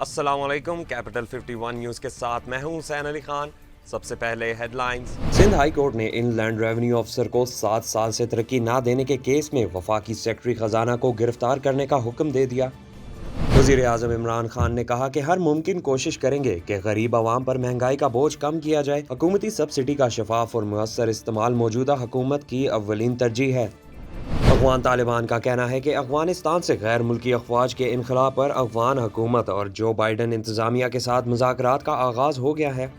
अस्सलामुअलैकुम। Capital 51 news के साथ मैं हूं हुसैन अली खान। सबसे पहले हेडलाइंस। सिंध हाई कोर्ट ने इनलैंड रेवेन्यू अफसर को 7 साल से तरक्की ना देने के केस में वफाकी सेक्रेटरी खजाना को गिरफ्तार करने का हुक्म दे दिया। वज़ीर आज़म इमरान खान ने कहा कि हर मुमकिन कोशिश करेंगे कि गरीब आवाम पर महंगाई का बोझ कम किया जाए। हुकूमती सब्सिडी का शफाफ और मुयस्सर इस्तेमाल मौजूदा हुकूमत की अव्वलीन तरजीह है। अफगान तालिबान का कहना है कि अफगानिस्तान से गैर मुल्की अफवाज के इनखला पर अफगान हुकूमत और जो बाइडन इंतजामिया के साथ मुज़ाकरात का आगाज हो गया है।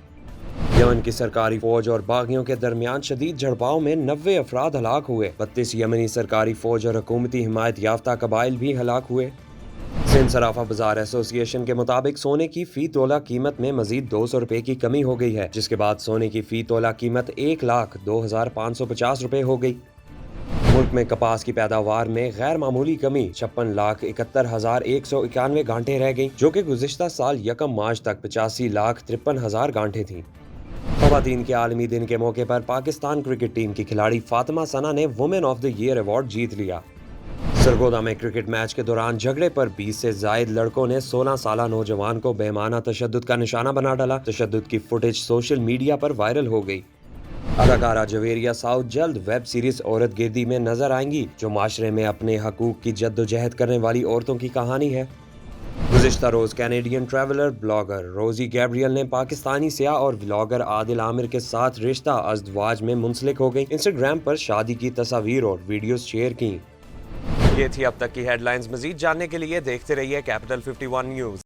यमन की सरकारी फौज और बागियों के दरमियान शदीद झड़पाव में 90 अफराद हलाक हुए। 32 यमनी सरकारी फौज और हुकूमती हिमायत याफ्ता कबाइल भी हलाक हुए। सिंध सराफा बाजार एसोसिएशन के मुताबिक सोने की फी तोला कीमत में मजीद 200 रुपए की कमी हो गई है, जिसके बाद सोने की फी तोला कीमत 1,02,550 रुपए हो गई। मुल्क में कपास की पैदावार में गैर मामूली कमी 56,71,191 गांठें रह गईं, जो कि गुज़िश्ता साल 1 मार्च तक 85,53,000 गांठें थीं। ख़वातीन के आलमी दिन के मौके पर पाकिस्तान क्रिकेट टीम की खिलाड़ी फातिमा सना ने women of the year award जीत लिया। सरगोदा में क्रिकेट मैच के दौरान झगड़े पर 20 से जायद लड़कों ने 16 साला नौजवान को बेमाना तशद्दुद का निशाना बना डाला। तशद्दुद की फुटेज सोशल मीडिया पर वायरल हो गई। अदाकारा जवेरिया साउथ जल्द वेब सीरीज औरत गिर्दी में नजर आएंगी, जो माशरे में अपने हकूक की जद्दोजहद करने वाली औरतों की कहानी है। गुज़िश्ता रोज कैनेडियन ट्रैवलर ब्लॉगर रोजी गैब्रियल ने पाकिस्तानी सियाह और व्लॉगर आदिल आमिर के साथ रिश्ता अज़दवाज में मुंसलिक हो गई। इंस्टाग्राम पर शादी की तस्वीर और वीडियोस शेयर की। ये थी अब तक की हेडलाइंस। मजीद जानने के लिए देखते रहिए कैपिटल 51 न्यूज़।